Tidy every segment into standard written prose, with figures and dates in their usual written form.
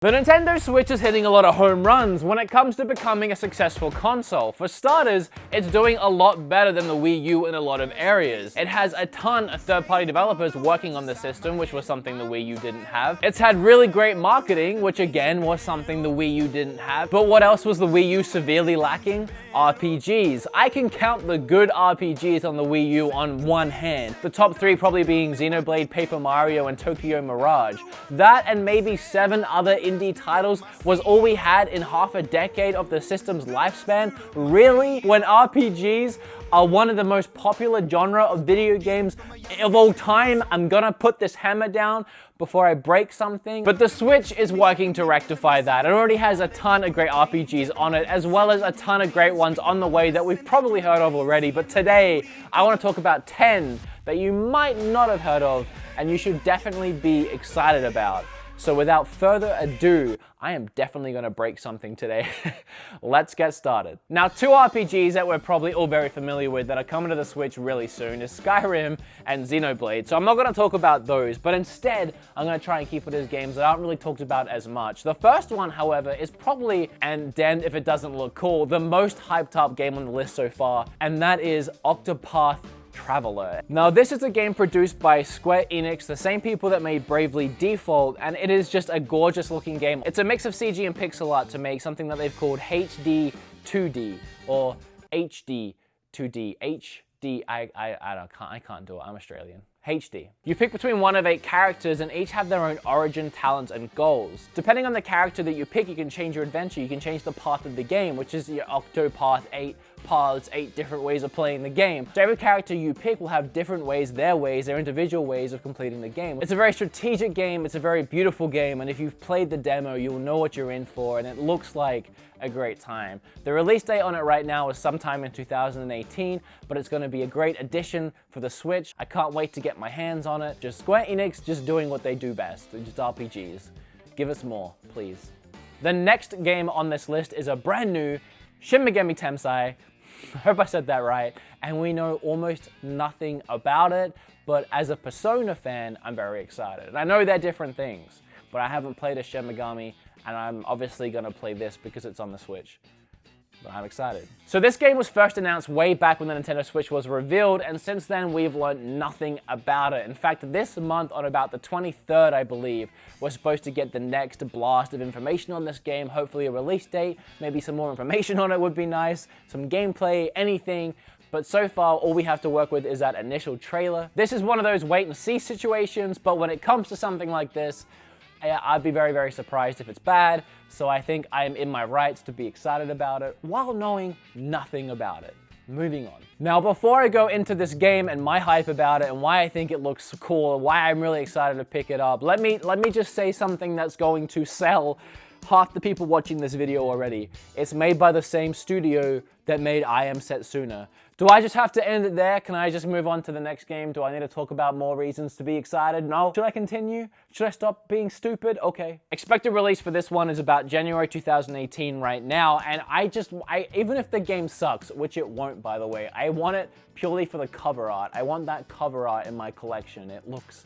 The Nintendo Switch is hitting a lot of home runs when it comes to becoming a successful console. For starters, it's doing a lot better than the Wii U in a lot of areas. It has a ton of third-party developers working on the system, which was something the Wii U didn't have. It's had really great marketing, which again was something the Wii U didn't have. But what else was the Wii U severely lacking? RPGs. I can count the good RPGs on the Wii U on one hand. The top three probably being Xenoblade, Paper Mario, and Tokyo Mirage. That and maybe 7 other indie titles was all we had in half a decade of the system's lifespan? Really? When RPGs are one of the most popular genre of video games of all time, I'm gonna put this hammer down before I break something. But the Switch is working to rectify that. It already has a ton of great RPGs on it, as well as a ton of great ones on the way that we've probably heard of already. But today, I want to talk about 10 that you might not have heard of, and you should definitely be excited about. So without further ado, I am definitely gonna break something today. Let's get started. Now, 2 RPGs that we're probably all very familiar with that are coming to the Switch really soon is Skyrim and Xenoblade. So I'm not gonna talk about those, but instead, I'm gonna try and keep it as games that aren't really talked about as much. The first one, however, is probably, and damned if it doesn't look cool, the most hyped up game on the list so far, and that is Octopath Traveler. Now, this is a game produced by Square Enix, the same people that made Bravely Default, and it is just a gorgeous looking game. It's a mix of CG and pixel art to make something that they've called HD 2D or HD 2D. HD, I can't do it, I'm Australian. HD. You pick between one of 8 characters and each have their own origin, talents, and goals. Depending on the character that you pick, you can change your adventure, you can change the path of the game, which is your Octopath, 8 paths, 8 different ways of playing the game. So every character you pick will have different ways, their individual ways of completing the game. It's a very strategic game, it's a very beautiful game, and if you've played the demo, you'll know what you're in for, and it looks like a great time. The release date on it right now is sometime in 2018, but it's going to be a great addition for the Switch. I can't wait to get my hands on it. Just Square Enix just doing what they do best, just RPGs. Give us more, please. The next game on this list is a brand new Shin Megami Tensei. I hope I said that right. And we know almost nothing about it, but as a Persona fan, I'm very excited. And I know they're different things, but I haven't played a Shin Megami, and I'm obviously gonna play this because it's on the Switch. But I'm excited. So this game was first announced way back when the Nintendo Switch was revealed, and since then we've learned nothing about it. In fact, this month on about the 23rd, I believe, we're supposed to get the next blast of information on this game, hopefully a release date, maybe some more information on it would be nice, some gameplay, anything. But so far, all we have to work with is that initial trailer. This is one of those wait and see situations, but when it comes to something like this, I'd be very, very surprised if it's bad, so I think I am in my rights to be excited about it while knowing nothing about it. Moving on. Now, before I go into this game and my hype about it and why I think it looks cool and why I'm really excited to pick it up, let me just say something that's going to sell half the people watching this video already. It's made by the same studio that made I Am Setsuna. Do I just have to end it there? Can I just move on to the next game? Do I need to talk about more reasons to be excited? No. Should I continue? Should I stop being stupid? Okay. Expected release for this one is about January 2018 right now, and even if the game sucks, which it won't, by the way, I want it purely for the cover art. I want that cover art in my collection. It looks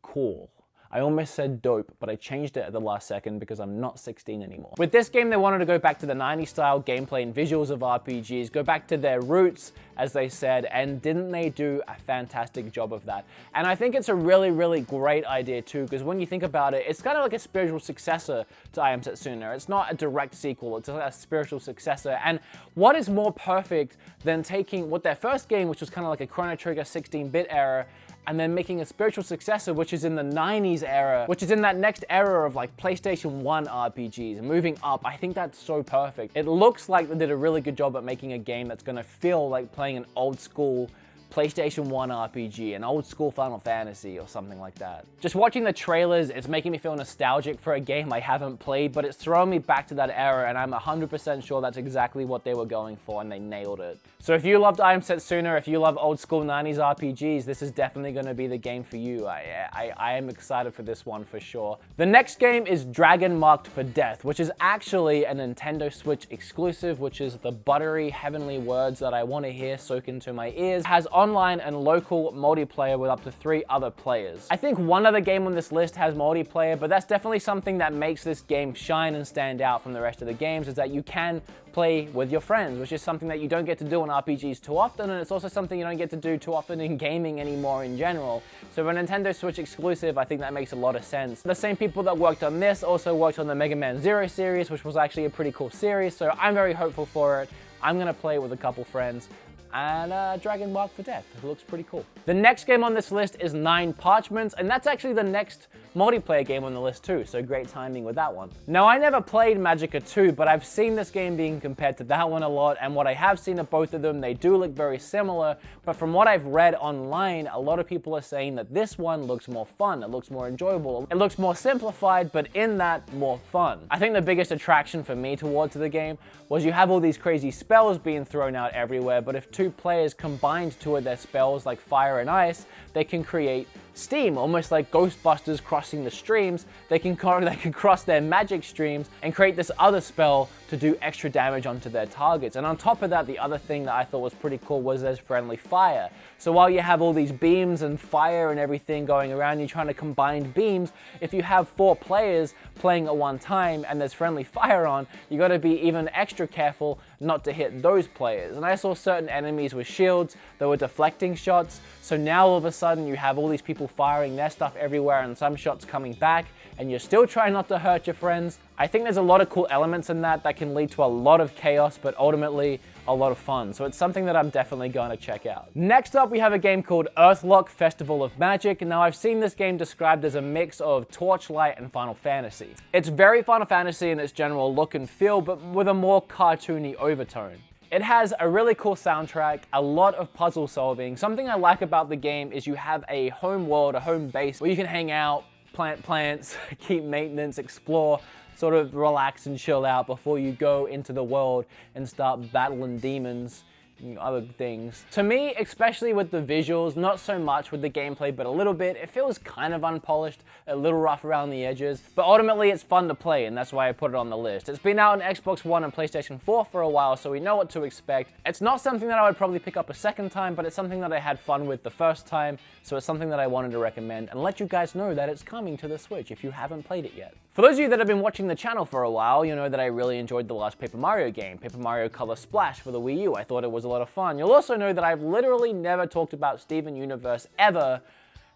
cool. I almost said dope, but I changed it at the last second because I'm not 16 anymore. With this game, they wanted to go back to the 90s style gameplay and visuals of RPGs, go back to their roots, as they said, and didn't they do a fantastic job of that? And I think it's a really, really great idea too, because when you think about it, it's kind of like a spiritual successor to I Am Setsuna. It's not a direct sequel, it's a spiritual successor. And what is more perfect than taking what their first game, which was kind of like a Chrono Trigger 16-bit era, and then making a spiritual successor, which is in the 90s era, which is in that next era of like PlayStation 1 RPGs, moving up. I think that's so perfect. It looks like they did a really good job at making a game that's gonna feel like playing an old school PlayStation 1 RPG, an old school Final Fantasy or something like that. Just watching the trailers, it's making me feel nostalgic for a game I haven't played, but it's throwing me back to that era, and I'm 100% sure that's exactly what they were going for, and they nailed it. So if you loved I Am Setsuna, if you love old school 90s RPGs, this is definitely going to be the game for you. I am excited for this one for sure. The next game is Dragon Marked for Death, which is actually a Nintendo Switch exclusive, which is the buttery, heavenly words that I want to hear soak into my ears. It has on online and local multiplayer with up to 3 other players. I think one other game on this list has multiplayer, but that's definitely something that makes this game shine and stand out from the rest of the games, is that you can play with your friends, which is something that you don't get to do in RPGs too often, and it's also something you don't get to do too often in gaming anymore in general. So for a Nintendo Switch exclusive, I think that makes a lot of sense. The same people that worked on this also worked on the Mega Man Zero series, which was actually a pretty cool series, so I'm very hopeful for it. I'm gonna play it with a couple friends. And Dragon Mark for Death. It looks pretty cool. The next game on this list is 9 Parchments, and that's actually the next multiplayer game on the list too, so great timing with that one. Now, I never played Magicka 2, but I've seen this game being compared to that one a lot, and what I have seen of both of them, they do look very similar, but from what I've read online, a lot of people are saying that this one looks more fun, it looks more enjoyable, it looks more simplified, but in that, more fun. I think the biggest attraction for me towards the game was you have all these crazy spells being thrown out everywhere, but if 2 players combined 2 of their spells, like fire and ice, they can create steam, almost like Ghostbusters crossing the streams. They can cross their magic streams and create this other spell to do extra damage onto their targets. And on top of that, the other thing that I thought was pretty cool was there's friendly fire. So while you have all these beams and fire and everything going around, you're trying to combine beams, if you have 4 players playing at one time and there's friendly fire on, you gotta be even extra careful not to hit those players. And I saw certain enemies with shields that were deflecting shots, so now all of a sudden you have all these people firing their stuff everywhere and some shots coming back, and you're still trying not to hurt your friends. I think there's a lot of cool elements in that can lead to a lot of chaos, but ultimately a lot of fun. So it's something that I'm definitely going to check out. Next up, we have a game called Earthlock Festival of Magic. Now, I've seen this game described as a mix of Torchlight and Final Fantasy. It's very Final Fantasy in its general look and feel, but with a more cartoony overtone. It has a really cool soundtrack, a lot of puzzle solving. Something I like about the game is you have a home world, a home base, where you can hang out, plant plants, keep maintenance, explore, sort of relax and chill out before you go into the world and start battling demons and other things. To me, especially with the visuals, not so much with the gameplay, but a little bit, it feels kind of unpolished, a little rough around the edges, but ultimately it's fun to play, and that's why I put it on the list. It's been out on Xbox One and PlayStation 4 for a while, so we know what to expect. It's not something that I would probably pick up a second time, but it's something that I had fun with the first time, so it's something that I wanted to recommend and let you guys know that it's coming to the Switch if you haven't played it yet. For those of you that have been watching the channel for a while, you know that I really enjoyed the last Paper Mario game, Paper Mario Color Splash for the Wii U. I thought it was a lot of fun. You'll also know that I've literally never talked about Steven Universe ever,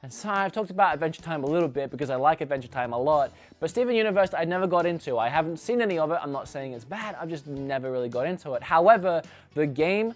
and so I've talked about Adventure Time a little bit because I like Adventure Time a lot, but Steven Universe I never got into. I haven't seen any of it. I'm not saying it's bad, I've just never really got into it. However, the game,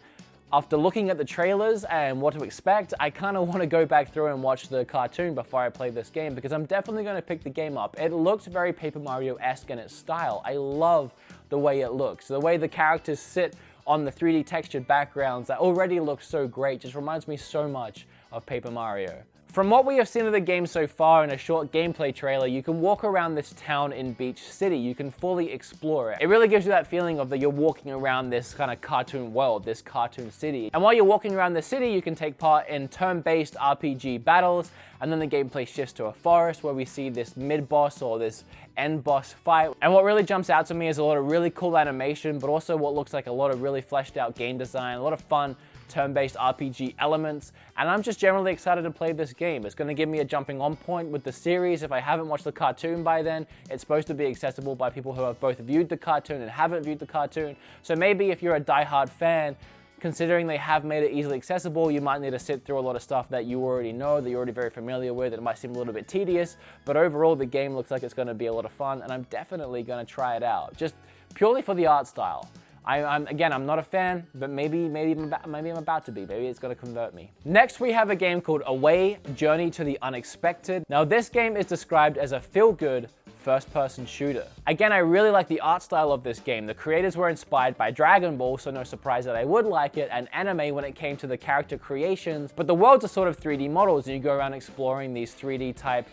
after looking at the trailers and what to expect, I kind of want to go back through and watch the cartoon before I play this game, because I'm definitely going to pick the game up. It looks very Paper Mario-esque in its style. I love the way it looks. The way the characters sit on the 3D textured backgrounds that already look so great just reminds me so much of Paper Mario. From what we have seen of the game so far in a short gameplay trailer, you can walk around this town in Beach City. You can fully explore it. It really gives you that feeling of that you're walking around this kind of cartoon world, this cartoon city. And while you're walking around the city, you can take part in turn-based RPG battles, and then the gameplay shifts to a forest where we see this mid-boss or this end-boss fight. And what really jumps out to me is a lot of really cool animation, but also what looks like a lot of really fleshed out game design, a lot of fun turn-based RPG elements, and I'm just generally excited to play this game. It's going to give me a jumping on point with the series. If I haven't watched the cartoon by then, it's supposed to be accessible by people who have both viewed the cartoon and haven't viewed the cartoon. So maybe if you're a die-hard fan, considering they have made it easily accessible, you might need to sit through a lot of stuff that you already know, that you're already very familiar with. It might seem a little bit tedious, but overall the game looks like it's going to be a lot of fun, and I'm definitely going to try it out, just purely for the art style. I'm not a fan, but maybe I'm about to be. Maybe it's going to convert me. Next, we have a game called Away, Journey to the Unexpected. Now, this game is described as a feel-good first-person shooter. Again, I really like the art style of this game. The creators were inspired by Dragon Ball, so no surprise that I would like it, and anime when it came to the character creations, but the worlds are sort of 3D models, and you go around exploring these 3D type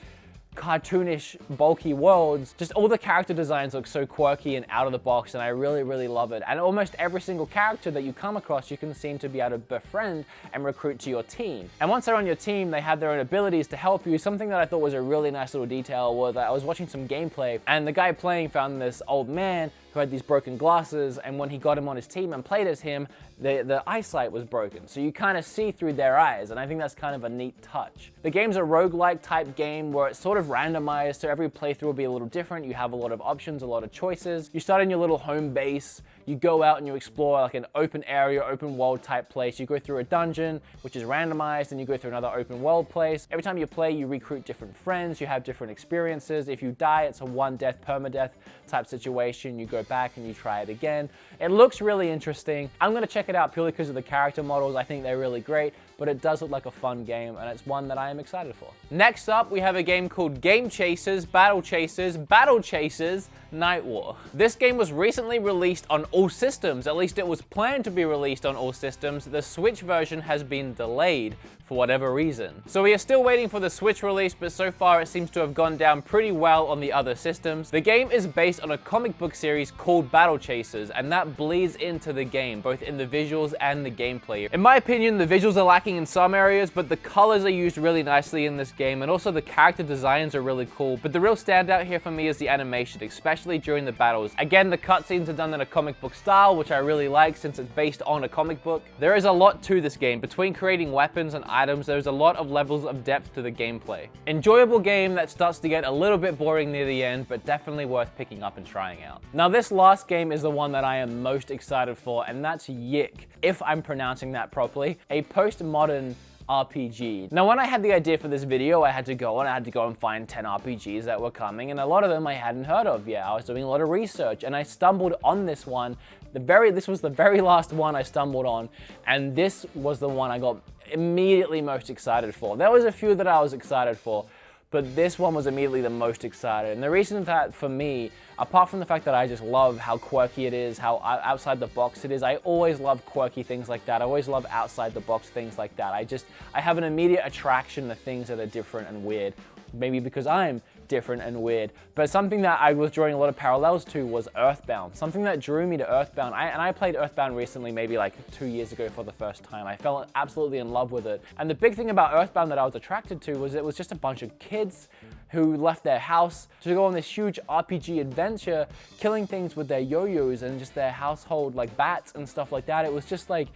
cartoonish, bulky worlds. Just all the character designs look so quirky and out of the box, and I really, really love it. And almost every single character that you come across, you can seem to be able to befriend and recruit to your team. And once they're on your team, they have their own abilities to help you. Something that I thought was a really nice little detail was that I was watching some gameplay, and the guy playing found this old man who had these broken glasses, and when he got him on his team and played as him, the eyesight was broken. So you kind of see through their eyes, and I think that's kind of a neat touch. The game's a roguelike type game where it's sort of randomized, so every playthrough will be a little different. You have a lot of options, a lot of choices. You start in your little home base, you go out and you explore like an open area, open world type place. You go through a dungeon, which is randomized, and you go through another open world place. Every time you play, you recruit different friends, you have different experiences. If you die, it's a one death, permadeath type situation. You go back and you try it again. It looks really interesting. I'm gonna check it out purely because of the character models. I think they're really great, but it does look like a fun game, and it's one that I am excited for. Next up, we have a game called Game Chasers, Battle Chasers, Battle Chasers, Night War. This game was recently released on all systems. At least it was planned to be released on all systems. The Switch version has been delayed for whatever reason. So we are still waiting for the Switch release, but so far it seems to have gone down pretty well on the other systems. The game is based on a comic book series called Battle Chasers, and that bleeds into the game, both in the visuals and the gameplay. In my opinion, the visuals are lacking in some areas, but the colors are used really nicely in this game, and also the character designs are really cool. But the real standout here for me is the animation, especially during the battles. Again, the cutscenes are done in a comic book style, which I really like since it's based on a comic book. There is a lot to this game. Between creating weapons and items, there's a lot of levels of depth to the gameplay. Enjoyable game that starts to get a little bit boring near the end, but definitely worth picking up and trying out. Now, this last game is the one that I am most excited for, and that's Yik, if I'm pronouncing that properly, a postmodern RPG. Now, when I had the idea for this video, I had to go and find 10 RPGs that were coming, and a lot of them I hadn't heard of yet. I was doing a lot of research, and I stumbled on this one. This was the very last one I stumbled on, and this was the one I got immediately most excited for. There was a few that I was excited for, but this one was immediately the most excited. And the reason that for me, apart from the fact that I just love how quirky it is, how outside the box it is, I always love quirky things like that. I always love outside the box things like that. I have an immediate attraction to things that are different and weird. Maybe because I'm different and weird. But something that I was drawing a lot of parallels to was Earthbound. Something that drew me to Earthbound, and I played Earthbound recently, maybe like 2 years ago for the first time. I fell absolutely in love with it. And the big thing about Earthbound that I was attracted to was it was just a bunch of kids who left their house to go on this huge RPG adventure, killing things with their yo-yos and just their household like bats and stuff like that. It was just like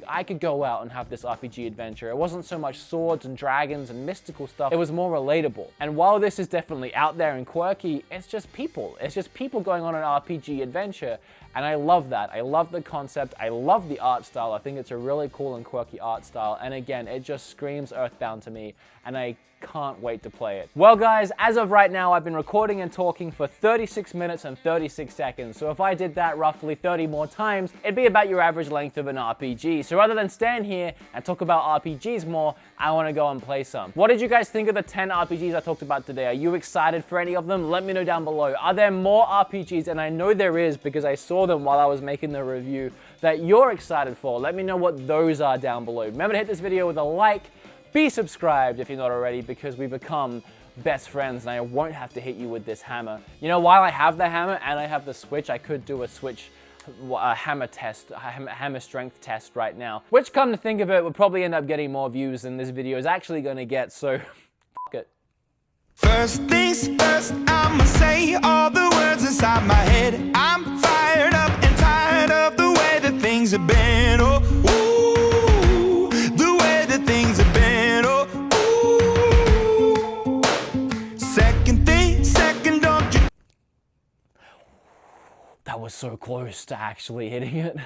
I could go out and have this RPG adventure. It wasn't so much swords and dragons and mystical stuff. It was more relatable. And while this is definitely out there and quirky, it's just people. It's just people going on an RPG adventure. And I love that. I love the concept. I love the art style. I think it's a really cool and quirky art style. And again, it just screams Earthbound to me. And I can't wait to play it. Well guys, as of right now, I've been recording and talking for 36 minutes and 36 seconds. So if I did that roughly 30 more times, it'd be about your average length of an RPG. So rather than stand here and talk about RPGs more, I want to go and play some. What did you guys think of the 10 RPGs I talked about today? Are you excited for any of them? Let me know down below. Are there more RPGs, and I know there is because I saw them while I was making the review, that you're excited for? Let me know what those are down below. Remember to hit this video with a like. Be subscribed if you're not already, because we become best friends and I won't have to hit you with this hammer. You know, while I have the hammer and I have the Switch, I could do a Switch hammer test, hammer strength test right now. Which, come to think of it, would probably end up getting more views than this video is actually going to get, so fuck it. First things first, I'ma say all the words inside my head. I'm fired up and tired of the way that things have been. Oh, ooh, the way that things have been. Oh, ooh. Second thing, second, don't you... That was so close to actually hitting it.